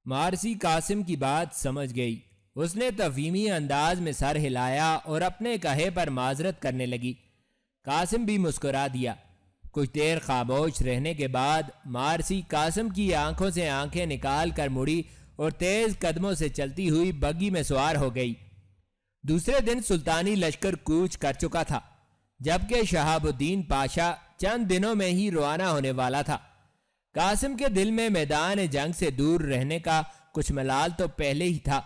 مارسی قاسم کی بات سمجھ گئی۔ اس نے تفہیمی انداز میں سر ہلایا اور اپنے کہے پر معذرت کرنے لگی۔ قاسم بھی مسکرا دیا۔ کچھ دیر خاموش رہنے کے بعد مارسی قاسم کی آنکھوں سے آنکھیں نکال کر مڑی اور تیز قدموں سے چلتی ہوئی بگی میں سوار ہو گئی۔ دوسرے دن سلطانی لشکر کوچ کر چکا تھا، جبکہ شہاب الدین پاشا چند دنوں میں ہی روانہ ہونے والا تھا۔ قاسم کے دل میں میدان جنگ سے دور رہنے کا کچھ ملال تو پہلے ہی تھا،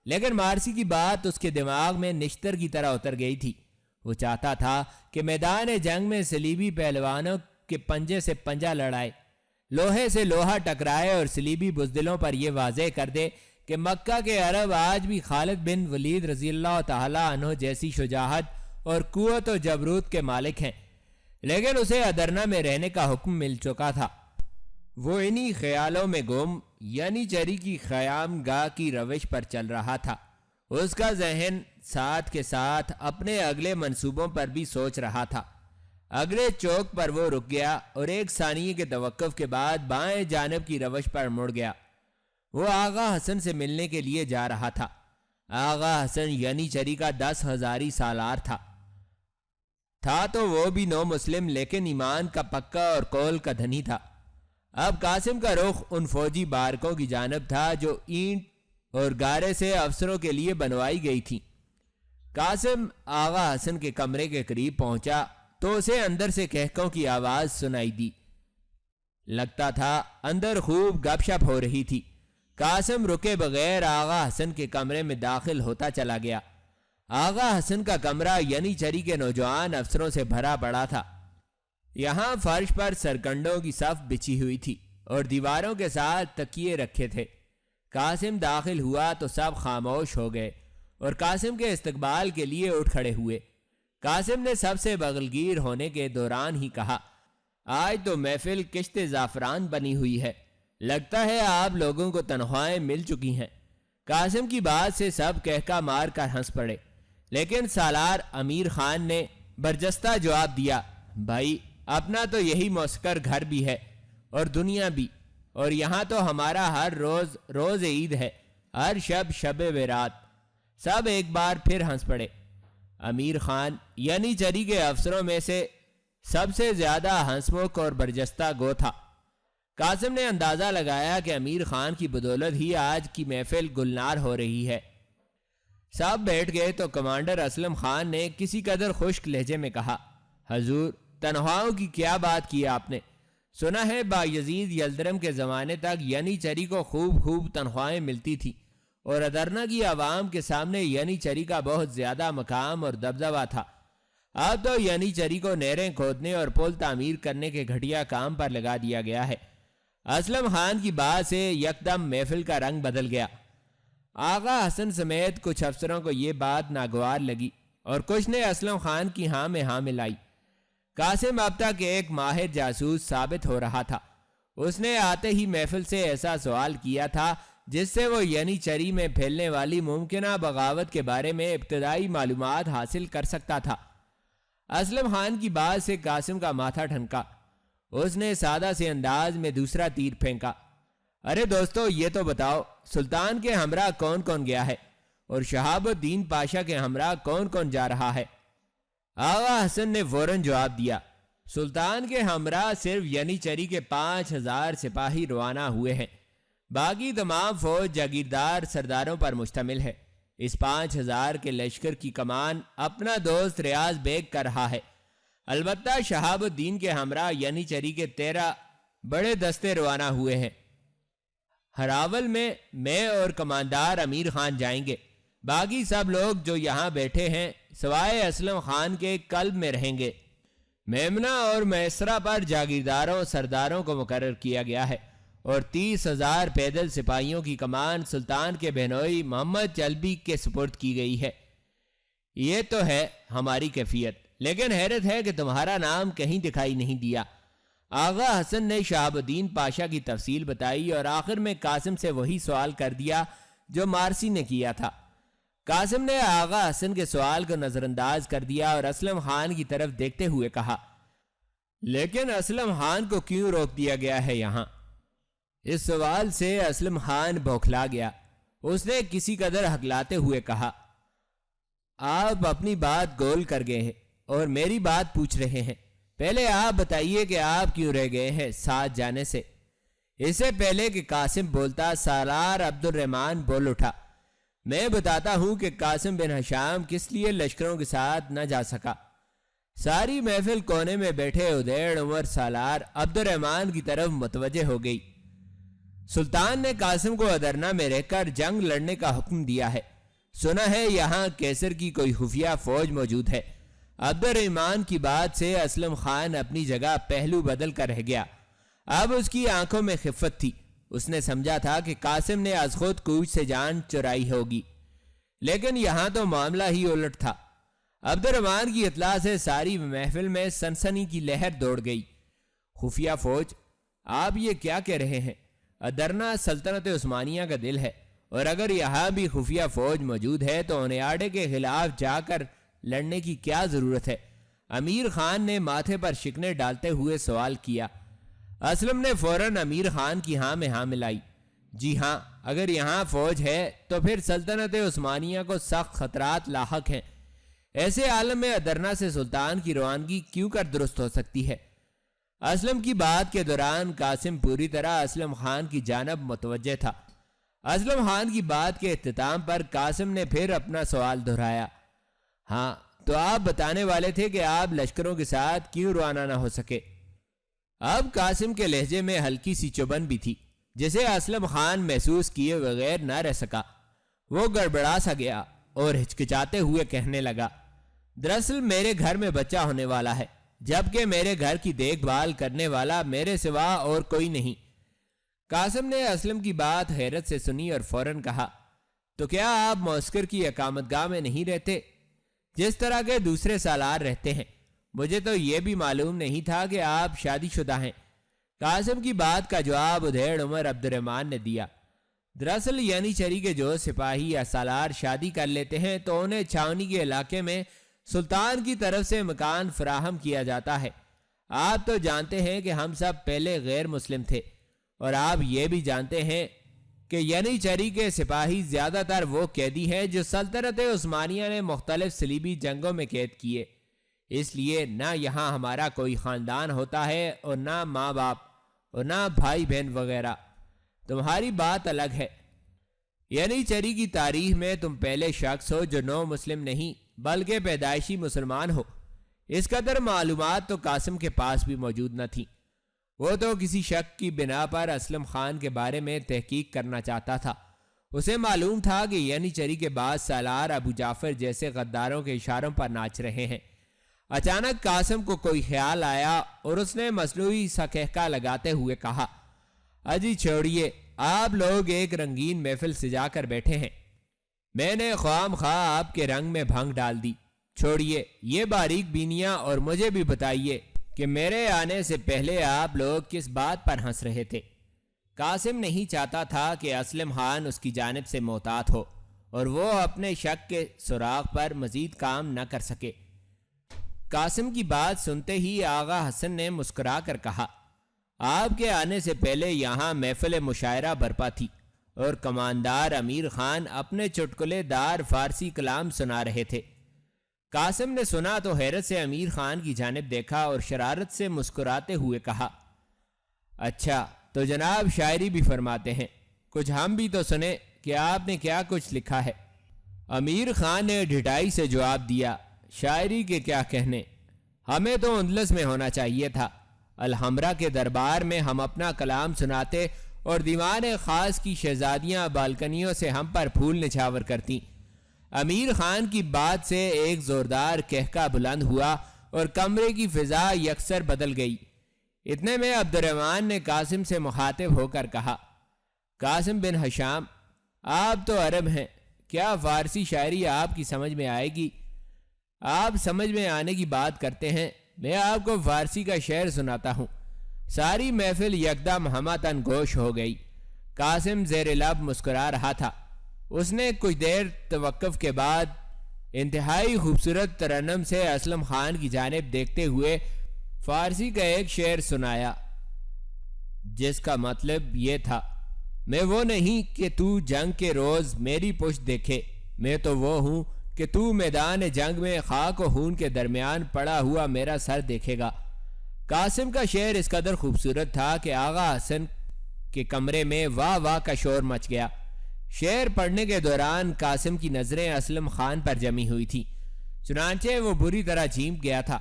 لیکن مارسی کی بات اس کے دماغ میں نشتر کی طرح اتر گئی تھی۔ وہ چاہتا تھا کہ میدان جنگ میں صلیبی پہلوانوں کے پنجے سے پنجہ لڑائے، لوہے سے لوہا ٹکرائے اور صلیبی بزدلوں پر یہ واضح کر دے کہ مکہ کے عرب آج بھی خالد بن ولید رضی اللہ تعالی عنہ جیسی شجاعت اور قوت و جبروت کے مالک ہیں، لیکن اسے ادرنا میں رہنے کا حکم مل چکا تھا۔ وہ انہی خیالوں میں گم یعنی چری کی خیام گاہ کی روش پر چل رہا تھا۔ اس کا ذہن ساتھ کے ساتھ اپنے اگلے منصوبوں پر بھی سوچ رہا تھا۔ اگلے چوک پر وہ رک گیا اور ایک ثانیے کے توقف کے بعد بائیں جانب کی روش پر مڑ گیا۔ وہ آغا حسن سے ملنے کے لیے جا رہا تھا۔ آغا حسن یعنی چری کا 10,000 سالار تھا تو وہ بھی نو مسلم، لیکن ایمان کا پکا اور قول کا دھنی تھا۔ اب قاسم کا رخ ان فوجی بارکوں کی جانب تھا جو اینٹ اور گارے سے افسروں کے لیے بنوائی گئی تھی۔ قاسم آغا حسن کے کمرے کے قریب پہنچا تو اسے اندر سے کہکوں کی آواز سنائی دی۔ لگتا تھا اندر خوب گپ شپ ہو رہی تھی۔ قاسم رکے بغیر آغا حسن کے کمرے میں داخل ہوتا چلا گیا۔ آغا حسن کا کمرہ یعنی چری کے نوجوان افسروں سے بھرا پڑا تھا۔ یہاں فرش پر سرکنڈوں کی صف بچھی ہوئی تھی اور دیواروں کے ساتھ تکیے رکھے تھے۔ قاسم داخل ہوا تو سب خاموش ہو گئے اور قاسم کے استقبال کے لیے اٹھ کھڑے ہوئے۔ قاسم نے سب سے بغلگیر ہونے کے دوران ہی کہا، آج تو محفل کشت زعفران بنی ہوئی ہے، لگتا ہے آپ لوگوں کو تنخواہیں مل چکی ہیں۔ قاسم کی بات سے سب کہکا مار کر ہنس پڑے، لیکن سالار امیر خان نے برجستہ جواب دیا، بھائی اپنا تو یہی معسکر گھر بھی ہے اور دنیا بھی، اور یہاں تو ہمارا ہر روز عید ہے، ہر شب شب برات۔ سب ایک بار پھر ہنس پڑے۔ امیر خان یعنی چری کے افسروں میں سے سب سے زیادہ ہنسمکھ اور برجستہ گو تھا۔ قاسم نے اندازہ لگایا کہ امیر خان کی بدولت ہی آج کی محفل گلنار ہو رہی ہے۔ سب بیٹھ گئے تو کمانڈر اسلم خان نے کسی قدر خشک لہجے میں کہا، حضور تنخواہوں کی کیا بات کی آپ نے؟ سنا ہے بایزید یلدرم کے زمانے تک یعنی چری کو خوب تنخواہیں ملتی تھی اور ادرنا کی عوام کے سامنے یعنی چری کا بہت زیادہ مقام اور دبدبہ تھا۔ اب تو یعنی چری کو نہریں کھودنے اور پل تعمیر کرنے کے گھٹیا کام پر لگا دیا گیا ہے۔ اسلم خان کی بات سے یکدم محفل کا رنگ بدل گیا۔ آغا حسن سمیت کچھ افسروں کو یہ بات ناگوار لگی اور کچھ نے اسلم خان کی ہاں میں ہاں ملائی۔ قاسم اب تک ایک ماہر جاسوس ثابت ہو رہا تھا۔ اس نے آتے ہی محفل سے ایسا سوال کیا تھا جس سے وہ یعنی چری میں پھیلنے والی ممکنہ بغاوت کے بارے میں ابتدائی معلومات حاصل کر سکتا تھا۔ اسلم خان کی بات سے قاسم کا ماتھا ٹھنکا۔ اس نے سادہ سے انداز میں دوسرا تیر پھینکا، ارے دوستو یہ تو بتاؤ سلطان کے ہمراہ کون کون گیا ہے اور شہاب الدین پاشا کے ہمراہ کون کون جا رہا ہے؟ آغا حسن نے فوراً جواب دیا، سلطان کے ہمراہ صرف یعنی چری کے 5,000 سپاہی روانہ ہوئے ہیں، باقی تمام فوج جاگیردار سرداروں پر مشتمل ہے۔ اس 5,000 کے لشکر کی کمان اپنا دوست ریاض بیگ کر رہا ہے۔ البتہ شہاب الدین کے ہمراہ یعنی چری کے 13 بڑے دستے روانہ ہوئے ہیں۔ ہراول میں اور کماندار امیر خان جائیں گے، باقی سب لوگ جو یہاں بیٹھے ہیں سوائے اسلم خان کے قلب میں رہیں گے۔ میمنہ اور میسرہ پر جاگیرداروں سرداروں کو مقرر کیا گیا ہے اور 30,000 پیدل سپاہیوں کی کمان سلطان کے بہنوئی محمد چلبی کے سپرد کی گئی ہے۔ یہ تو ہے ہماری کیفیت، لیکن حیرت ہے کہ تمہارا نام کہیں دکھائی نہیں دیا۔ آغا حسن نے شہاب الدین پاشا کی تفصیل بتائی اور آخر میں قاسم سے وہی سوال کر دیا جو مارسی نے کیا تھا۔ قاسم نے آغا حسن کے سوال کو نظر انداز کر دیا اور اسلم خان کی طرف دیکھتے ہوئے کہا، لیکن اسلم خان کو کیوں روک دیا گیا ہے یہاں؟ اس سوال سے اسلم خان بوکھلا گیا۔ اس نے کسی قدر ہکلاتے ہوئے کہا، آپ اپنی بات گول کر گئے ہیں اور میری بات پوچھ رہے ہیں۔ پہلے آپ بتائیے کہ آپ کیوں رہ گئے ہیں ساتھ جانے سے۔ اس سے پہلے کہ قاسم بولتا، سالار عبد الرحمن بول اٹھا، میں بتاتا ہوں کہ قاسم بن ہشام کس لیے لشکروں کے ساتھ نہ جا سکا۔ ساری محفل کونے میں بیٹھے ادیڑ عمر سالار عبد الرحمن کی طرف متوجہ ہو گئی۔ سلطان نے قاسم کو ادرنا میں رہ کر جنگ لڑنے کا حکم دیا ہے۔ سنا ہے یہاں کیسر کی کوئی خفیہ فوج موجود ہے۔ عبد الرحمن کی بات سے اسلم خان اپنی جگہ پہلو بدل کر رہ گیا۔ اب اس کی آنکھوں میں خفت تھی۔ اس نے سمجھا تھا کہ قاسم نے از خود کوچ سے جان چرائی ہوگی، لیکن یہاں تو معاملہ ہی الٹ تھا۔ عبد الرحمن کی اطلاع سے ساری محفل میں سنسنی کی لہر دوڑ گئی۔ خفیہ فوج؟ آپ یہ کیا کہہ رہے ہیں؟ ادرنا سلطنت عثمانیہ کا دل ہے، اور اگر یہاں بھی خفیہ فوج موجود ہے تو انیاڑے کے خلاف جا کر لڑنے کی کیا ضرورت ہے؟ امیر خان نے ماتھے پر شکنے ڈالتے ہوئے سوال کیا۔ اسلم نے فوراً امیر خان کی ہاں میں ہاں ملائی۔ جی ہاں، اگر یہاں فوج ہے تو پھر سلطنت عثمانیہ کو سخت خطرات لاحق ہیں۔ ایسے عالم میں ادرنا سے سلطان کی روانگی کیوں کر درست ہو سکتی ہے؟ اسلم کی بات کے دوران قاسم پوری طرح اسلم خان کی جانب متوجہ تھا۔ اسلم خان کی بات کے اختتام پر قاسم نے پھر اپنا سوال دہرایا۔ ہاں، تو آپ بتانے والے تھے کہ آپ لشکروں کے ساتھ کیوں روانہ نہ ہو سکے؟ اب قاسم کے لہجے میں ہلکی سی چبن بھی تھی، جسے اسلم خان محسوس کیے بغیر نہ رہ سکا۔ وہ گڑبڑا سا گیا اور ہچکچاتے ہوئے کہنے لگا، دراصل میرے گھر میں بچہ ہونے والا ہے، جبکہ میرے گھر کی دیکھ بھال کرنے والا میرے سوا اور کوئی نہیں۔ قاسم نے اسلم کی بات حیرت سے سنی اور فوراً کہا، تو کیا آپ معسکر کی اقامت گاہ میں نہیں رہتے جس طرح کے دوسرے سالار رہتے ہیں؟ مجھے تو یہ بھی معلوم نہیں تھا کہ آپ شادی شدہ ہیں۔ قاسم کی بات کا جواب ادھیڑ عمر عبد الرحمن نے دیا۔ دراصل یعنی چری کے جو سپاہی یا سالار شادی کر لیتے ہیں تو انہیں چھاونی کے علاقے میں سلطان کی طرف سے مکان فراہم کیا جاتا ہے۔ آپ تو جانتے ہیں کہ ہم سب پہلے غیر مسلم تھے، اور آپ یہ بھی جانتے ہیں کہ یعنی چری کے سپاہی زیادہ تر وہ قیدی ہیں جو سلطنت عثمانیہ نے مختلف صلیبی جنگوں میں قید کیے۔ اس لیے نہ یہاں ہمارا کوئی خاندان ہوتا ہے اور نہ ماں باپ اور نہ بھائی بہن وغیرہ۔ تمہاری بات الگ ہے۔ یعنی چری کی تاریخ میں تم پہلے شخص ہو جو نو مسلم نہیں بلکہ پیدائشی مسلمان ہو۔ اس قدر معلومات تو قاسم کے پاس بھی موجود نہ تھی۔ وہ تو کسی شک کی بنا پر اسلم خان کے بارے میں تحقیق کرنا چاہتا تھا۔ اسے معلوم تھا کہ یعنی چری کے بعد سالار ابو جعفر جیسے غداروں کے اشاروں پر ناچ رہے ہیں۔ اچانک قاسم کو کوئی خیال آیا اور اس نے مصنوعی سا کہکا لگاتے ہوئے کہا، اجی چھوڑیے، آپ لوگ ایک رنگین محفل سجا کر بیٹھے ہیں، میں نے خواہ مخواہ آپ کے رنگ میں بھنگ ڈال دی۔ چھوڑیے یہ باریک بینیاں اور مجھے بھی بتائیے کہ میرے آنے سے پہلے آپ لوگ کس بات پر ہنس رہے تھے؟ قاسم نہیں چاہتا تھا کہ اسلم خان اس کی جانب سے محتاط ہو اور وہ اپنے شک کے سراغ پر مزید کام نہ کر سکے۔ قاسم کی بات سنتے ہی آغا حسن نے مسکرا کر کہا، آپ کے آنے سے پہلے یہاں محفل مشاعرہ برپا تھی اور کماندار امیر خان اپنے چٹکلے دار فارسی کلام سنا رہے تھے۔ قاسم نے سنا تو حیرت سے امیر خان کی جانب دیکھا اور شرارت سے مسکراتے ہوئے کہا، اچھا تو جناب شاعری بھی فرماتے ہیں، کچھ ہم بھی تو سنیں کہ آپ نے کیا کچھ لکھا ہے۔ امیر خان نے ڈھٹائی سے جواب دیا، شاعری کے کیا کہنے، ہمیں تو اندلس میں ہونا چاہیے تھا۔ الحمرا کے دربار میں ہم اپنا کلام سناتے اور دیوان خاص کی شہزادیاں بالکنیوں سے ہم پر پھول نچھاور کرتی۔ امیر خان کی بات سے ایک زوردار کہکا بلند ہوا اور کمرے کی فضا یکسر بدل گئی۔ اتنے میں عبد الرحمن نے قاسم سے مخاطب ہو کر کہا، قاسم بن ہشام، آپ تو عرب ہیں، کیا فارسی شاعری آپ کی سمجھ میں آئے گی؟ آپ سمجھ میں آنے کی بات کرتے ہیں، میں آپ کو فارسی کا شعر سناتا ہوں۔ ساری محفل یکدم ہمہ گوش ہو گئی۔ قاسم زیر لب مسکرا رہا تھا۔ اس نے کچھ دیر توقف کے بعد انتہائی خوبصورت ترنم سے اسلم خان کی جانب دیکھتے ہوئے فارسی کا ایک شعر سنایا، جس کا مطلب یہ تھا میں وہ نہیں کہ تو جنگ کے روز میری پشت دیکھے، میں تو وہ ہوں کہ تو میدان جنگ میں خاک و خون کے درمیان پڑا ہوا میرا سر دیکھے گا۔ قاسم کا شعر اس قدر خوبصورت تھا کہ آغا حسن کے کمرے میں واہ واہ کا شور مچ گیا۔ شعر پڑھنے کے دوران قاسم کی نظریں اسلم خان پر جمی ہوئی تھی، چنانچہ وہ بری طرح جھیپ گیا تھا۔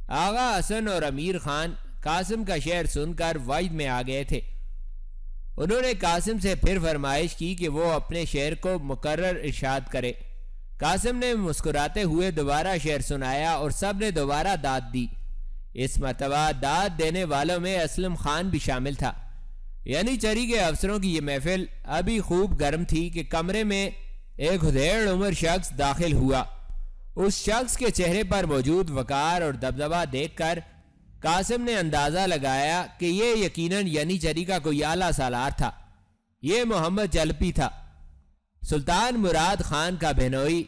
آغا حسن اور امیر خان قاسم کا شعر سن کر وجد میں آ گئے تھے۔ انہوں نے قاسم سے پھر فرمائش کی کہ وہ اپنے شعر کو مقرر ارشاد کرے۔ قاسم نے مسکراتے ہوئے دوبارہ شعر سنایا اور سب نے دوبارہ داد دی۔ اس مرتبہ داد دینے والوں میں اسلم خان بھی شامل تھا۔ یعنی چری کے افسروں کی یہ محفل ابھی خوب گرم تھی کہ کمرے میں ایک ہدیڑ عمر شخص داخل ہوا۔ اس شخص کے چہرے پر موجود وقار اور دبدبہ دیکھ کر قاسم نے اندازہ لگایا کہ یہ یقیناً یعنی چری کا کوئی اعلیٰ سالار تھا۔ یہ محمد چلپی تھا، سلطان مراد خان کا بہنوئی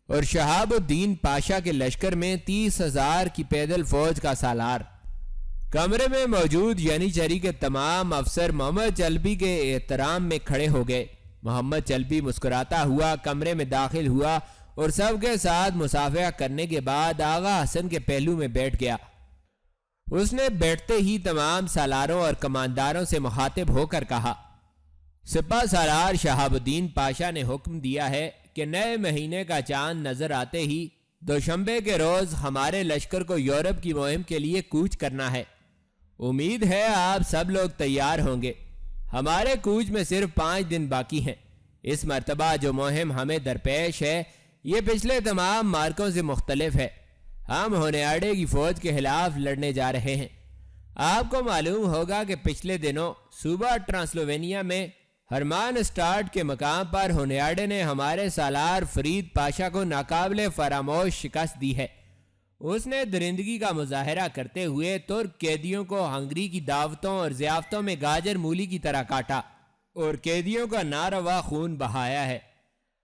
اور شہاب الدین پاشا کے لشکر میں 30,000 کی پیدل فوج کا سالار۔ کمرے میں موجود یعنی چری کے تمام افسر محمد چلپی کے احترام میں کھڑے ہو گئے۔ محمد چلپی مسکراتا ہوا کمرے میں داخل ہوا اور سب کے ساتھ مصافحہ کرنے کے بعد آغا حسن کے پہلو میں بیٹھ گیا۔ اس نے بیٹھتے ہی تمام سالاروں اور کمانداروں سے مخاطب ہو کر کہا، سپہ سالار شہاب الدین پاشا نے حکم دیا ہے کہ نئے مہینے کا چاند نظر آتے ہی دوشنبے کے روز ہمارے لشکر کو یورپ کی مہم کے لیے کوچ کرنا ہے۔ امید ہے آپ سب لوگ تیار ہوں گے۔ ہمارے کوچ میں صرف 5 دن باقی ہیں۔ اس مرتبہ جو مہم ہمیں درپیش ہے یہ پچھلے تمام مارکوں سے مختلف ہے۔ ہم ہونیاڈے کی فوج کے خلاف لڑنے جا رہے ہیں۔ آپ کو معلوم ہوگا کہ پچھلے دنوں صوبہ ٹرانسلوینیا میں ہرمان اسٹارٹ کے مقام پر ہونیاڈے نے ہمارے سالار فرید پاشا کو ناقابل فراموش شکست دی ہے۔ اس نے درندگی کا مظاہرہ کرتے ہوئے ترک قیدیوں کو ہنگری کی دعوتوں اور ضیافتوں میں گاجر مولی کی طرح کاٹا اور قیدیوں کا ناروا خون بہایا ہے۔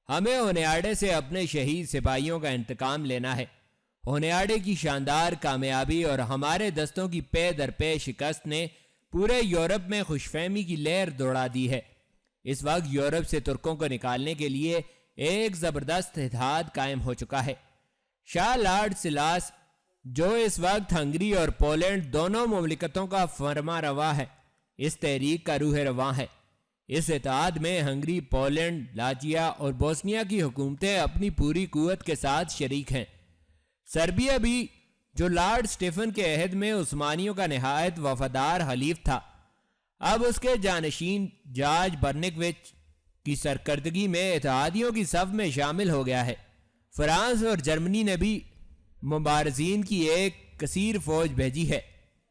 ہمیں ہونیاڈے سے اپنے شہید سپاہیوں کا انتقام لینا ہے۔ ہونیاڈے کی شاندار کامیابی اور ہمارے دستوں کی پے در پے شکست نے پورے یورپ میں خوش فہمی کی لہر دوڑا دی ہے۔ اس وقت یورپ سے ترکوں کو نکالنے کے لیے ایک زبردست اتحاد قائم ہو چکا ہے۔ شاہ لارڈ سلاس جو اس وقت ہنگری اور پولینڈ دونوں مملکتوں کا فرما روا ہے، اس تحریک کا روح رواں ہے۔ اس اتحاد میں ہنگری، پولینڈ، لاچیا اور بوسنیا کی حکومتیں اپنی پوری قوت کے ساتھ شریک ہیں۔ سربیا بھی جو لارڈ سٹیفن کے عہد میں عثمانیوں کا نہایت وفادار حلیف تھا، اب اس کے جانشین جارج برنکوچ کی سرکردگی میں اتحادیوں کی صف میں شامل ہو گیا ہے۔ فرانس اور جرمنی نے بھی مبارزین کی ایک کثیر فوج بھیجی ہے۔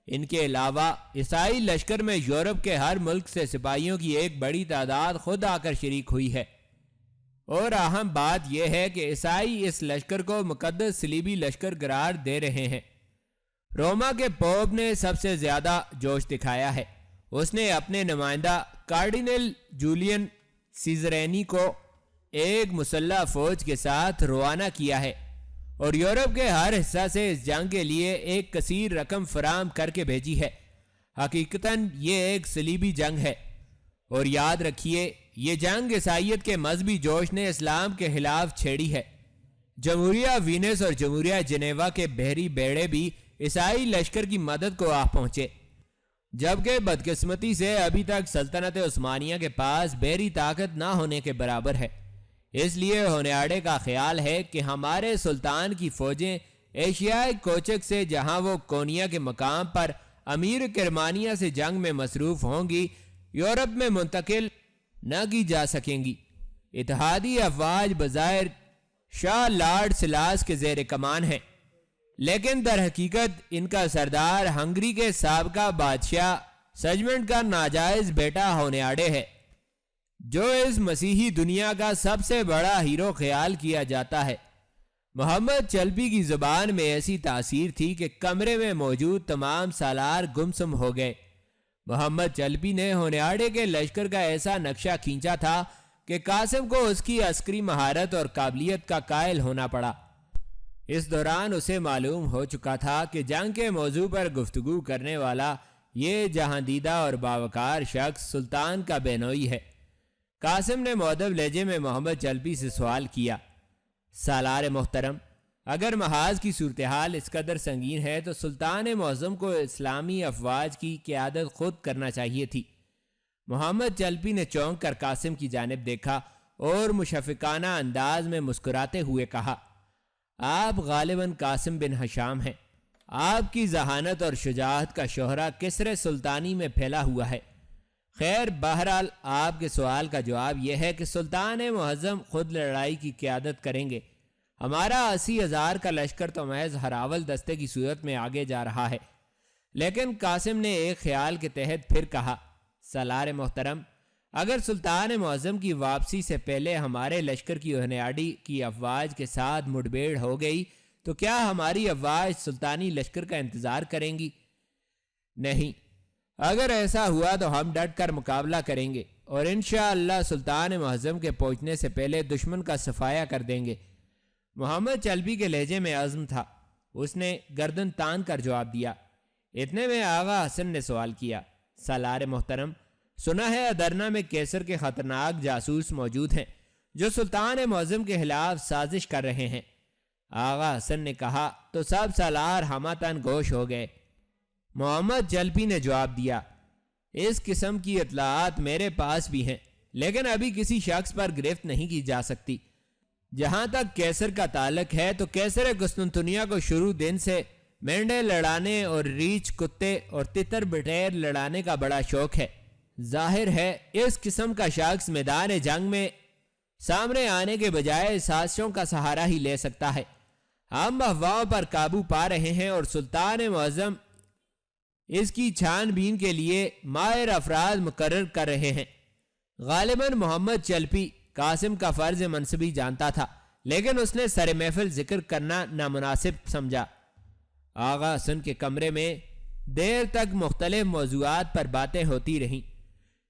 ان کے علاوہ عیسائی لشکر میں یورپ کے ہر ملک سے سپاہیوں کی ایک بڑی تعداد خود آ کر شریک ہوئی ہے۔ اور اہم بات یہ ہے کہ عیسائی اس لشکر کو مقدس صلیبی لشکر قرار دے رہے ہیں۔ روما کے پوپ نے سب سے زیادہ جوش دکھایا ہے۔ اس نے اپنے نمائندہ کارڈینل جولین سیزرینی کو ایک مسلح فوج کے ساتھ روانہ کیا ہے اور یورپ کے ہر حصہ سے اس جنگ کے لیے ایک کثیر رقم فراہم کر کے بھیجی ہے۔ حقیقتاً یہ ایک صلیبی جنگ ہے، اور یاد رکھیے یہ جنگ عیسائیت کے مذہبی جوش نے اسلام کے خلاف چھیڑی ہے۔ جمہوریہ وینس اور جمہوریہ جنیوا کے بحری بیڑے بھی عیسائی لشکر کی مدد کو آ پہنچے، جبکہ بدقسمتی سے ابھی تک سلطنت عثمانیہ کے پاس بحری طاقت نہ ہونے کے برابر ہے۔ اس لیے ہونیاڈے کا خیال ہے کہ ہمارے سلطان کی فوجیں ایشیائی کوچک سے، جہاں وہ کونیا کے مقام پر امیر کرمانیہ سے جنگ میں مصروف ہوں گی، یورپ میں منتقل نہ کی جا سکیں گی۔ اتحادی افواج بظاہر شاہ لارڈ سلاس کے زیر کمان ہیں، لیکن در حقیقت ان کا سردار ہنگری کے سابقہ بادشاہ سجمنٹ کا ناجائز بیٹا ہونیاڈے ہے، جو اس مسیحی دنیا کا سب سے بڑا ہیرو خیال کیا جاتا ہے۔ محمد چلپی کی زبان میں ایسی تاثیر تھی کہ کمرے میں موجود تمام سالار گمسم ہو گئے۔ محمد چلپی نے ہونیاڈے کے لشکر کا ایسا نقشہ کھینچا تھا کہ قاسم کو اس کی عسکری مہارت اور قابلیت کا قائل ہونا پڑا۔ اس دوران اسے معلوم ہو چکا تھا کہ جنگ کے موضوع پر گفتگو کرنے والا یہ جہاں دیدہ اور باوقار شخص سلطان کا بینوئی ہے۔ قاسم نے مؤدب لہجے میں محمد چلپی سے سوال کیا، سالار محترم، اگر محاذ کی صورتحال اس قدر سنگین ہے تو سلطان معظم کو اسلامی افواج کی قیادت خود کرنا چاہیے تھی۔ محمد چلپی نے چونک کر قاسم کی جانب دیکھا اور مشفقانہ انداز میں مسکراتے ہوئے کہا، آپ غالباً قاسم بن ہشام ہیں۔ آپ کی ذہانت اور شجاعت کا شہرہ کسرِ سلطانی میں پھیلا ہوا ہے۔ خیر، بہرحال آپ کے سوال کا جواب یہ ہے کہ سلطان معظم خود لڑائی کی قیادت کریں گے۔ ہمارا 80,000 کا لشکر تو محض ہراول دستے کی صورت میں آگے جا رہا ہے۔ لیکن قاسم نے ایک خیال کے تحت پھر کہا، سالار محترم، اگر سلطان معظم کی واپسی سے پہلے ہمارے لشکر کی اہنیاڈی کی افواج کے ساتھ مٹبھیڑ ہو گئی تو کیا ہماری افواج سلطانی لشکر کا انتظار کریں گی؟ نہیں، اگر ایسا ہوا تو ہم ڈٹ کر مقابلہ کریں گے اور انشاءاللہ سلطان معظم کے پہنچنے سے پہلے دشمن کا صفایا کر دیں گے۔ محمد چلپی کے لہجے میں عزم تھا۔ اس نے گردن تان کر جواب دیا۔ اتنے میں آغا حسن نے سوال کیا، سالار محترم، سنا ہے ادرنا میں کیسر کے خطرناک جاسوس موجود ہیں جو سلطان معظم کے خلاف سازش کر رہے ہیں۔ آغا حسن نے کہا تو سب سالار ہمہ تن گوش ہو گئے۔ محمد چلپی نے جواب دیا، اس قسم کی اطلاعات میرے پاس بھی ہیں، لیکن ابھی کسی شخص پر گرفت نہیں کی جا سکتی۔ جہاں تک کیسر کا تعلق ہے تو کیسر قسطنطنیہ کو شروع دن سے مینڈے لڑانے اور ریچھ کتے اور تتر بٹیر لڑانے کا بڑا شوق ہے۔ ظاہر ہے اس قسم کا شخص میدان جنگ میں سامنے آنے کے بجائے سازشوں کا سہارا ہی لے سکتا ہے۔ ہم افواہوں پر قابو پا رہے ہیں اور سلطان معظم اس کی چھان بین کے لیے ماہر افراد مقرر کر رہے ہیں۔ غالباً محمد چلپی قاسم کا فرض منصبی جانتا تھا، لیکن اس نے سر محفل ذکر کرنا نامناسب سمجھا۔ آغا حسن کے کمرے میں دیر تک مختلف موضوعات پر باتیں ہوتی رہیں،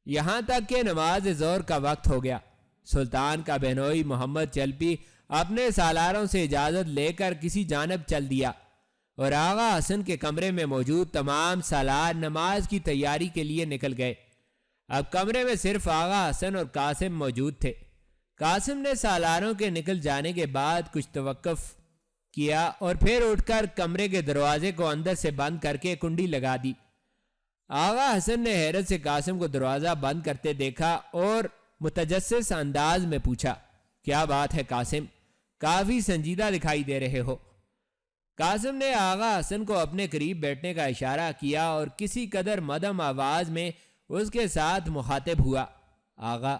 یہاں تک کہ نماز ظہر کا وقت ہو گیا۔ سلطان کا بہنوئی محمد چلپی اپنے سالاروں سے اجازت لے کر کسی جانب چل دیا اور آغا حسن کے کمرے میں موجود تمام سالار نماز کی تیاری کے لیے نکل گئے۔ اب کمرے میں صرف آغا حسن اور قاسم موجود تھے۔ قاسم نے سالاروں کے نکل جانے کے بعد کچھ توقف کیا اور پھر اٹھ کر کمرے کے دروازے کو اندر سے بند کر کے کنڈی لگا دی۔ آغا حسن نے حیرت سے قاسم کو دروازہ بند کرتے دیکھا اور متجسس انداز میں پوچھا، کیا بات ہے قاسم؟ کافی سنجیدہ دکھائی دے رہے ہو۔ قاسم نے آغا حسن کو اپنے قریب بیٹھنے کا اشارہ کیا اور کسی قدر مدھم آواز میں اس کے ساتھ مخاطب ہوا، آغا،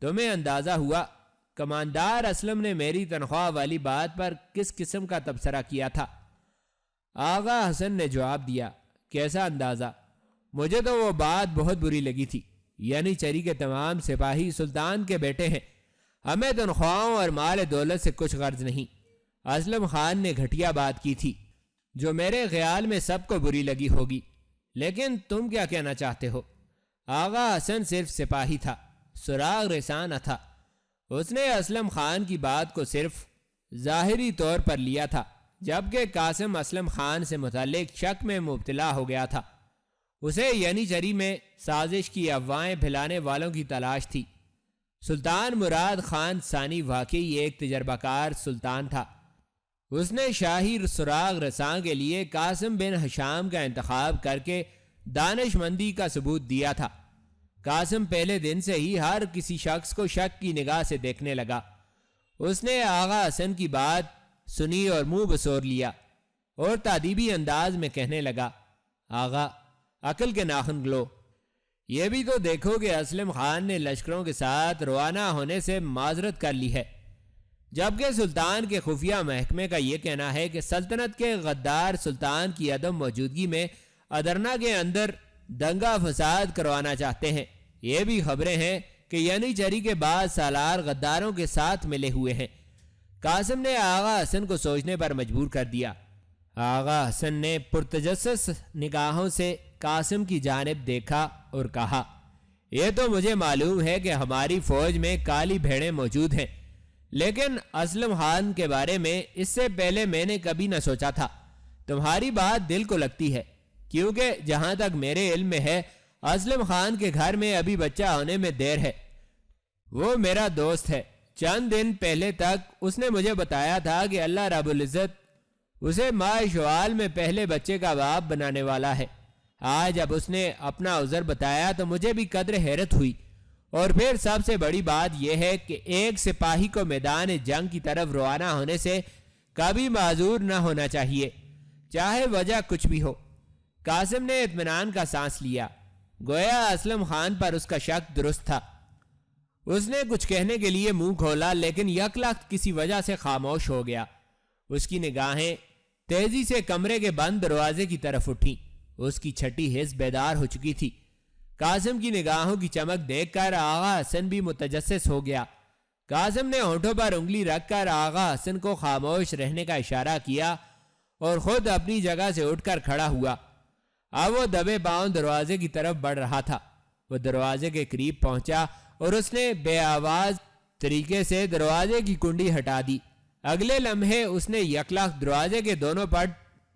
تمہیں اندازہ ہوا کماندار اسلم نے میری تنخواہ والی بات پر کس قسم کا تبصرہ کیا تھا؟ آغا حسن نے جواب دیا، کیسا اندازہ؟ مجھے تو وہ بات بہت بری لگی تھی، یعنی چری کے تمام سپاہی سلطان کے بیٹے ہیں، ہمیں تنخواہوں اور مال دولت سے کچھ غرض نہیں۔ اسلم خان نے گھٹیا بات کی تھی جو میرے خیال میں سب کو بری لگی ہوگی، لیکن تم کیا کہنا چاہتے ہو؟ آغا حسن صرف سپاہی تھا، سراغ رساں نہ تھا۔ اس نے اسلم خان کی بات کو صرف ظاہری طور پر لیا تھا، جبکہ قاسم اسلم خان سے متعلق شک میں مبتلا ہو گیا تھا۔ اسے یعنی چری میں سازش کی افواہیں پھیلانے والوں کی تلاش تھی۔ سلطان مراد خان ثانی واقعی ایک تجربہ کار سلطان تھا۔ اس نے شاہی سراغ رساں کے لیے قاسم بن ہشام کا انتخاب کر کے دانش مندی کا ثبوت دیا تھا۔ قاسم پہلے دن سے ہی ہر کسی شخص کو شک کی نگاہ سے دیکھنے لگا۔ اس نے آغا حسن کی بات سنی اور منہ بسور لیا اور تادیبی انداز میں کہنے لگا، آغا، عقل کے ناخن گلو، یہ بھی تو دیکھو کہ اسلم خان نے لشکروں کے ساتھ روانہ ہونے سے معذرت کر لی ہے، جبکہ سلطان کے خفیہ محکمے کا یہ کہنا ہے کہ سلطنت کے غدار سلطان کی عدم موجودگی میں ادرنا کے اندر دنگا فساد کروانا چاہتے ہیں۔ یہ بھی خبریں ہیں کہ یعنی چری کے بعد سالار غداروں کے ساتھ ملے ہوئے ہیں۔ قاسم نے آغا حسن کو سوچنے پر مجبور کر دیا۔ آغا حسن نے پرتجسس نگاہوں سے قاسم کی جانب دیکھا اور کہا، یہ تو مجھے معلوم ہے کہ ہماری فوج میں کالی بھیڑیں موجود ہیں، لیکن اسلم خان کے بارے میں اس سے پہلے میں نے کبھی نہ سوچا تھا۔ تمہاری بات دل کو لگتی ہے، کیونکہ جہاں تک میرے علم میں ہے اسلم خان کے گھر میں ابھی بچہ ہونے میں دیر ہے۔ وہ میرا دوست ہے، چند دن پہلے تک اس نے مجھے بتایا تھا کہ اللہ رب العزت اسے ماہ شوال میں پہلے بچے کا باپ بنانے والا ہے۔ آج جب اس نے اپنا عذر بتایا تو مجھے بھی قدر حیرت ہوئی، اور پھر سب سے بڑی بات یہ ہے کہ ایک سپاہی کو میدان جنگ کی طرف روانہ ہونے سے کبھی معذور نہ ہونا چاہیے، چاہے وجہ کچھ بھی ہو۔ قاسم نے اطمینان کا سانس لیا، گویا اسلم خان پر اس کا شک درست تھا۔ اس نے کچھ کہنے کے لیے منہ کھولا، لیکن یک لخت کسی وجہ سے خاموش ہو گیا۔ اس کی نگاہیں تیزی سے کمرے کے بند دروازے کی طرف اٹھیں۔ اس کی چھٹی حس بیدار ہو چکی تھی۔ قاسم کی نگاہوں کی چمک دیکھ کر آغا حسن بھی متجسس ہو گیا۔ قاسم نے ہونٹوں پر انگلی رکھ کر آغا حسن کو خاموش رہنے کا اشارہ کیا اور خود اپنی جگہ سے اٹھ کر کھڑا ہوا۔ اب وہ دبے پاؤں دروازے کی طرف بڑھ رہا تھا۔ وہ دروازے کے قریب پہنچا اور اس نے بے آواز طریقے سے دروازے کی کنڈی ہٹا دی۔ اگلے لمحے اس نے یکلخت دروازے کے دونوں پٹ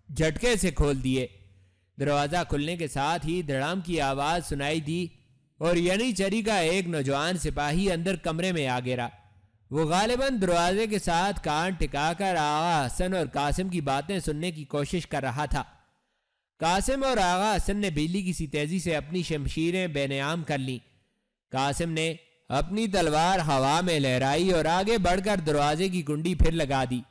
جھٹکے سے کھول دیے۔ دروازہ کھلنے کے ساتھ ہی دھڑام کی آواز سنائی دی اور ینی چری کا ایک نوجوان سپاہی اندر کمرے میں آ گرا۔ وہ غالباً دروازے کے ساتھ کان ٹکا کر آغا حسن اور قاسم کی باتیں سننے کی کوشش کر رہا تھا۔ قاسم اور آغا حسن نے بجلی کی سی تیزی سے اپنی شمشیریں بے نیام کر لیں۔ قاسم نے اپنی تلوار ہوا میں لہرائی اور آگے بڑھ کر دروازے کی کنڈی پھر لگا دی۔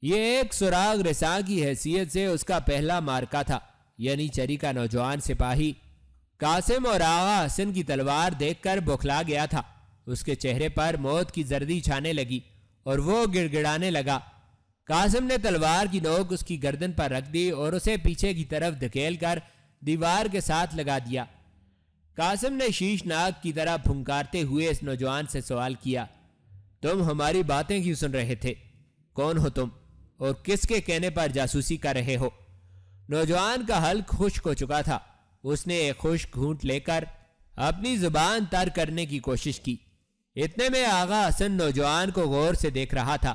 یہ ایک سراغ رساں کی حیثیت سے اس کا پہلا مارکا تھا، یعنی چری کا نوجوان سپاہی قاسم اور آغا حسن کی تلوار دیکھ کر بوکھلا گیا تھا۔ اس کے چہرے پر موت کی زردی چھانے لگی اور وہ گڑ گڑانے لگا۔ قاسم نے تلوار کی نوک اس کی گردن پر رکھ دی اور اسے پیچھے کی طرف دھکیل کر دیوار کے ساتھ لگا دیا۔ قاسم نے شیش ناک کی طرح پھنکارتے ہوئے اس نوجوان سے سوال کیا، تم ہماری باتیں کیوں سن رہے تھے؟ کون ہو تم اور کس کے کہنے پر جاسوسی کر رہے ہو؟ نوجوان کا حلق خشک ہو چکا تھا۔ اس نے ایک خشک گھونٹ لے کر اپنی زبان تر کرنے کی کوشش کی۔ اتنے میں آغا حسن نوجوان کو غور سے دیکھ رہا تھا۔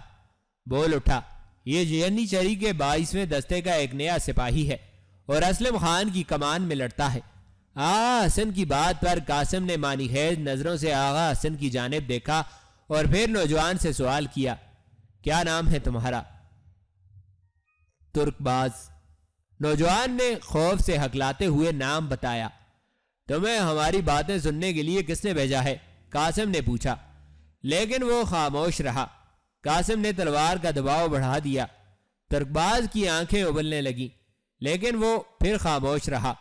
بول اٹھا، یہ ینی چری کے 22ویں دستے کا ایک نیا سپاہی ہے اور اسلم خان کی کمان میں لڑتا ہے۔ آغا حسن کی بات پر قاسم نے مانی خیز نظروں سے آغا حسن کی جانب دیکھا اور پھر نوجوان سے سوال کیا، کیا نام ہے تمہارا؟ ترک باز۔ نوجوان نے خوف سے ہکلاتے ہوئے نام بتایا۔ تمہیں ہماری باتیں سننے کے لیے کس نے بھیجا ہے؟ قاسم نے پوچھا، لیکن وہ خاموش رہا۔ قاسم نے تلوار کا دباؤ بڑھا دیا۔ ترک باز کی آنکھیں ابلنے لگیں، لیکن وہ پھر خاموش رہا۔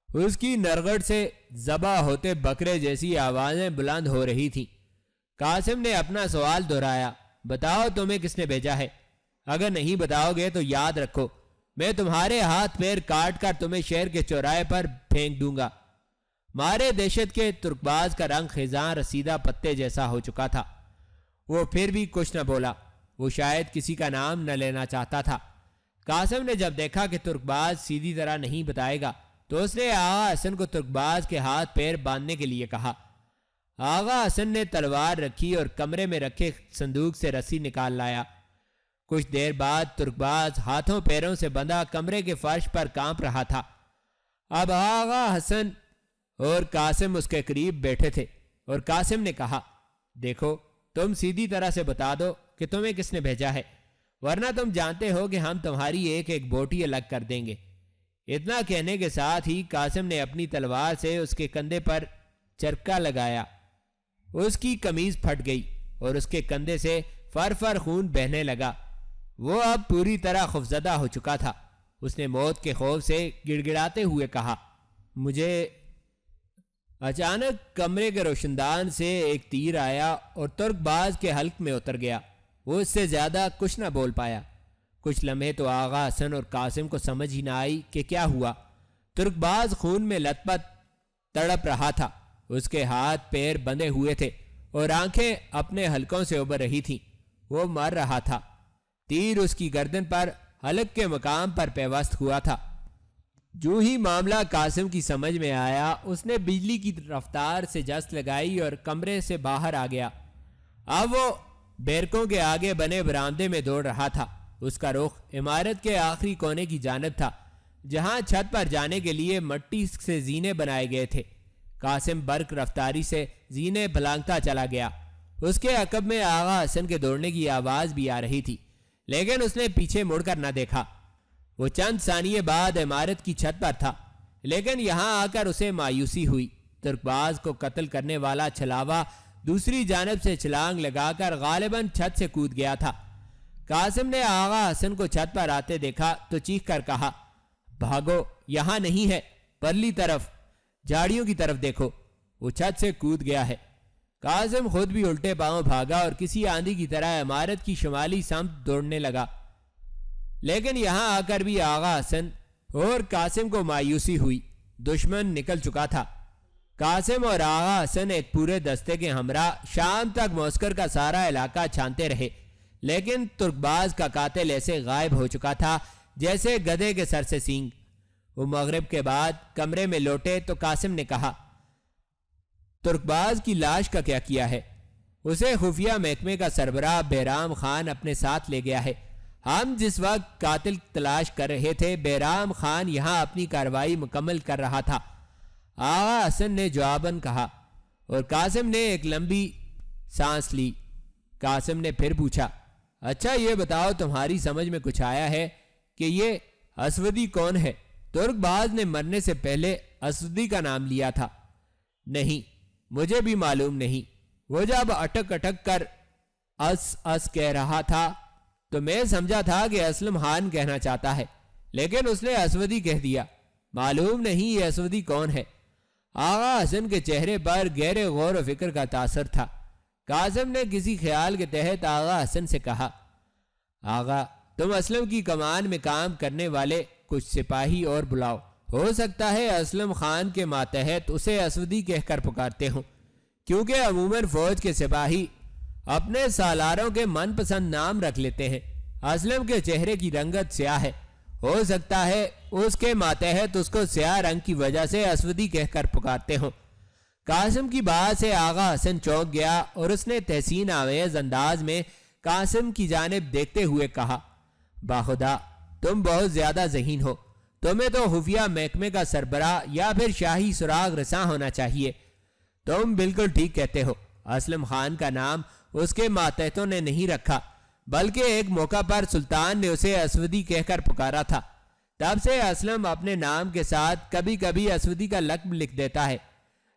اس کی نرغٹ سے ذبح ہوتے بکرے جیسی آوازیں بلند ہو رہی تھیں۔ قاسم نے اپنا سوال دہرایا، بتاؤ تمہیں کس نے بھیجا ہے؟ اگر نہیں بتاؤ گے تو یاد رکھو، میں تمہارے ہاتھ پیر کاٹ کر تمہیں شہر کے چوراہے پر پھینک دوں گا۔ مارے دہشت کے ترکباز کا رنگ خزاں رسیدہ پتے جیسا ہو چکا تھا۔ وہ پھر بھی کچھ نہ بولا۔ وہ شاید کسی کا نام نہ لینا چاہتا تھا۔ قاسم نے جب دیکھا کہ ترکباز سیدھی طرح نہیں بتائے گا تو اس نے آغا حسن کو ترکباز کے ہاتھ پیر باندھنے کے لیے کہا۔ آغا حسن نے تلوار رکھی اور کمرے میں رکھے صندوق سے رسی نکال لایا۔ کچھ دیر بعد ترکباز ہاتھوں پیروں سے بندھا کمرے کے فرش پر کانپ رہا تھا۔ اب آغا حسن اور قاسم اس کے قریب بیٹھے تھے اور قاسم نے کہا، دیکھو تم سیدھی طرح سے بتا دو کہ تمہیں کس نے بھیجا ہے، ورنہ تم جانتے ہو کہ ہم تمہاری ایک ایک بوٹی الگ کر دیں گے۔ اتنا کہنے کے ساتھ ہی قاسم نے اپنی تلوار سے اس کے کندھے پر چرکا لگایا۔ اس کی قمیض پھٹ گئی اور اس کے کندھے سے فر فر خون بہنے لگا۔ وہ اب پوری طرح خوفزدہ ہو چکا تھا۔ اس نے موت کے خوف سے گڑ گڑاتے ہوئے کہا، مجھے اچانک کمرے کے روشندان سے ایک تیر آیا اور ترک باز کے حلق میں اتر گیا۔ وہ اس سے زیادہ کچھ نہ بول پایا۔ کچھ لمحے تو آغا حسن اور قاسم کو سمجھ ہی نہ آئی کہ کیا ہوا۔ ترک باز خون میں لت پت تڑپ رہا تھا۔ اس کے ہاتھ پیر بندھے ہوئے تھے اور آنکھیں اپنے حلقوں سے ابھر رہی تھیں۔ وہ مر رہا تھا۔ تیر اس کی گردن پر حلق کے مقام پر پیوست ہوا تھا۔ جو ہی معاملہ قاسم کی سمجھ میں آیا، اس نے بجلی کی رفتار سے جست لگائی اور کمرے سے باہر آ گیا۔ اب وہ بیرکوں کے آگے بنے برآمدے میں دوڑ رہا تھا۔ اس کا رخ عمارت کے آخری کونے کی جانب تھا، جہاں چھت پر جانے کے لیے مٹی سے زینے بنائے گئے تھے۔ قاسم برق رفتاری سے زینے پھلانگتا چلا گیا۔ اس کے عقب میں آغا حسن کے دوڑنے کی آواز بھی آ رہی تھی، لیکن اس نے پیچھے مڑ کر نہ دیکھا۔ وہ چند ثانیے بعد عمارت کی چھت پر تھا، لیکن یہاں آ کر اسے مایوسی ہوئی۔ ترک باز کو قتل کرنے والا چھلاوا دوسری جانب سے چھلانگ لگا کر غالباً چھت سے کود گیا تھا۔ قاسم نے آغا حسن کو چھت پر آتے دیکھا تو چیخ کر کہا، بھاگو، یہاں نہیں ہے، پرلی طرف، جھاڑیوں کی طرف دیکھو، وہ چھت سے کود گیا ہے۔ قاسم خود بھی الٹے پاؤں بھاگا اور کسی آندھی کی طرح عمارت کی شمالی سمت دوڑنے لگا، لیکن یہاں آ کر بھی آغا حسن اور قاسم کو مایوسی ہوئی۔ دشمن نکل چکا تھا۔ قاسم اور آغا حسن ایک پورے دستے کے ہمراہ شام تک موسکر کا سارا علاقہ چھانتے رہے، لیکن ترک باز کا قاتل ایسے غائب ہو چکا تھا جیسے گدھے کے سر سے سینگ۔ وہ مغرب کے بعد کمرے میں لوٹے تو قاسم نے کہا، ترک باز کی لاش کا کیا کیا ہے؟ اسے خفیہ محکمے کا سربراہ بہرام خان اپنے ساتھ لے گیا ہے۔ ہم جس وقت قاتل تلاش کر رہے تھے، بہرام خان یہاں اپنی کارروائی مکمل کر رہا تھا، آغا حسن نے جواباً کہا، اور قاسم نے ایک لمبی سانس لی۔ قاسم نے پھر پوچھا، اچھا یہ بتاؤ، تمہاری سمجھ میں کچھ آیا ہے کہ یہ اسودی کون ہے؟ ترک باز نے مرنے سے پہلے اسودی کا نام لیا تھا۔ نہیں، مجھے بھی معلوم نہیں۔ وہ جب اٹک اٹک کر اس کہہ رہا تھا تو میں سمجھا تھا کہ اسلم خان کہنا چاہتا ہے، لیکن اس نے اسودی کہہ دیا۔ معلوم نہیں یہ اسودی کون ہے۔ آغا حسن کے چہرے پر گہرے غور و فکر کا تاثر تھا۔ قاسم نے کسی خیال کے تحت آغا حسن سے کہا، آغا، تم اسلم کی کمان میں کام کرنے والے کچھ سپاہی اور بلاؤ، ہو سکتا ہے اسلم خان کے ماتحت اسے اسودی کہہ کر پکارتے ہوں، کیونکہ عموماً فوج کے سپاہی اپنے سالاروں کے من پسند نام رکھ لیتے ہیں۔ اسلم کے چہرے کی رنگت سیاہ ہے، ہو سکتا ہے اس کے ماتحت اس کو سیاہ رنگ کی وجہ سے اسودی کہہ کر پکارتے ہوں۔ قاسم کی بات سے آغا حسن چونک گیا اور اس نے تحسین آمیز انداز میں قاسم کی جانب دیکھتے ہوئے کہا، باخدا، تم بہت زیادہ ذہین ہو، تمہیں تو خفیہ محکمے کا سربراہ یا پھر شاہی سراغ رساں ہونا چاہیے۔ تم بالکل ٹھیک کہتے ہو۔ اسلم خان کا نام اس کے ماتحتوں نے نہیں رکھا، بلکہ ایک موقع پر سلطان نے اسے اسودی کہہ کر پکارا تھا۔ تب سے اسلم اپنے نام کے ساتھ کبھی کبھی اسودی کا لقب لکھ دیتا ہے،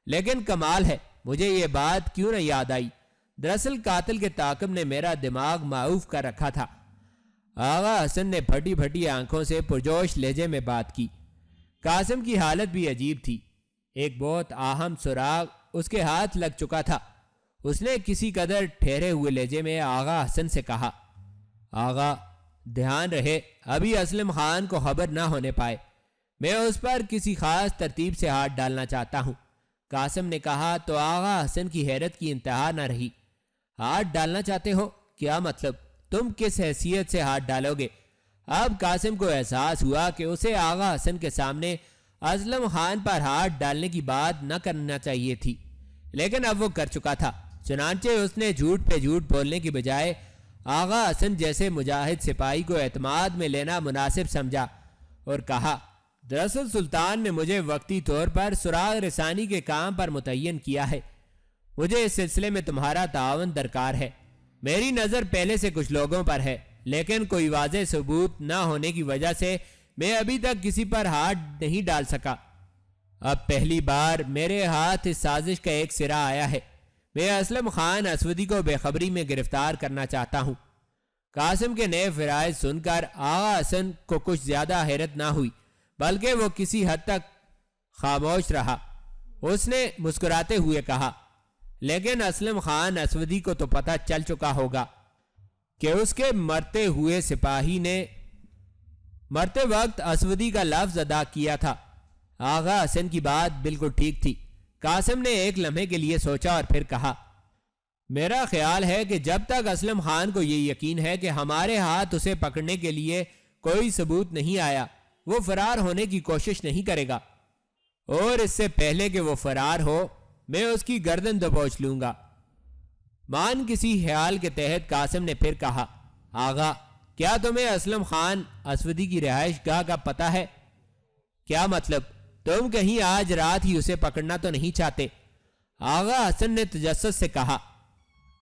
لیکن کمال ہے مجھے یہ بات کیوں نہ یاد آئی۔ دراصل قاتل کے تعاقب نے میرا دماغ معوف کر رکھا تھا۔ آغا حسن نے پھٹی پھٹی آنکھوں سے پرجوش لہجے میں بات کی۔ قاسم کی حالت بھی عجیب تھی۔ ایک بہت اہم سراغ اس کے ہاتھ لگ چکا تھا۔ اس نے کسی قدر ٹھہرے ہوئے لہجے میں آغا حسن سے کہا، آغا، دھیان رہے ابھی اسلم خان کو خبر نہ ہونے پائے، میں اس پر کسی خاص ترتیب سے ہاتھ ڈالنا چاہتا ہوں۔ قاسم نے کہا تو آغا حسن کی حیرت کی انتہا نہ رہی۔ ہاتھ ڈالنا چاہتے ہو؟ کیا مطلب؟ تم کس حیثیت سے ہاتھ ڈالو گے؟ اب قاسم کو احساس ہوا کہ اسے آغا حسن کے سامنے اسلم خان پر ہاتھ ڈالنے کی بات نہ کرنا چاہیے تھی، لیکن اب وہ کر چکا تھا۔ چنانچہ اس نے جھوٹ پہ جھوٹ بولنے کی بجائے آغا حسن جیسے مجاہد سپاہی کو اعتماد میں لینا مناسب سمجھا اور کہا، دراصل سلطان نے مجھے وقتی طور پر سراغ رسانی کے کام پر متعین کیا ہے۔ مجھے اس سلسلے میں تمہارا تعاون درکار ہے۔ میری نظر پہلے سے کچھ لوگوں پر ہے، لیکن کوئی واضح ثبوت نہ ہونے کی وجہ سے میں ابھی تک کسی پر ہاتھ نہیں ڈال سکا۔ اب پہلی بار میرے ہاتھ اس سازش کا ایک سرا آیا ہے۔ میں اسلم خان اسودی کو بے خبری میں گرفتار کرنا چاہتا ہوں۔ قاسم کے نئے فرائض سن کر آغا حسن کو کچھ زیادہ حیرت نہ ہوئی، بلکہ وہ کسی حد تک خاموش رہا۔ اس نے مسکراتے ہوئے کہا، لیکن اسلم خان اسودی کو تو پتہ چل چکا ہوگا کہ اس کے مرتے ہوئے سپاہی نے مرتے وقت اسودی کا لفظ ادا کیا تھا۔ آغا حسن کی بات بالکل ٹھیک تھی۔ قاسم نے ایک لمحے کے لیے سوچا اور پھر کہا، میرا خیال ہے کہ جب تک اسلم خان کو یہ یقین ہے کہ ہمارے ہاتھ اسے پکڑنے کے لیے کوئی ثبوت نہیں آیا، وہ فرار ہونے کی کوشش نہیں کرے گا، اور اس سے پہلے کہ وہ فرار ہو میں اس کی گردن دبوچ لوں گا۔ مان کسی خیال کے تحت قاسم نے پھر کہا، آغا، کیا تمہیں اسلم خان اسودی کی رہائش گاہ کا پتہ ہے؟ کیا مطلب؟ تم کہیں آج رات ہی اسے پکڑنا تو نہیں چاہتے؟ آغا حسن نے تجسس سے کہا۔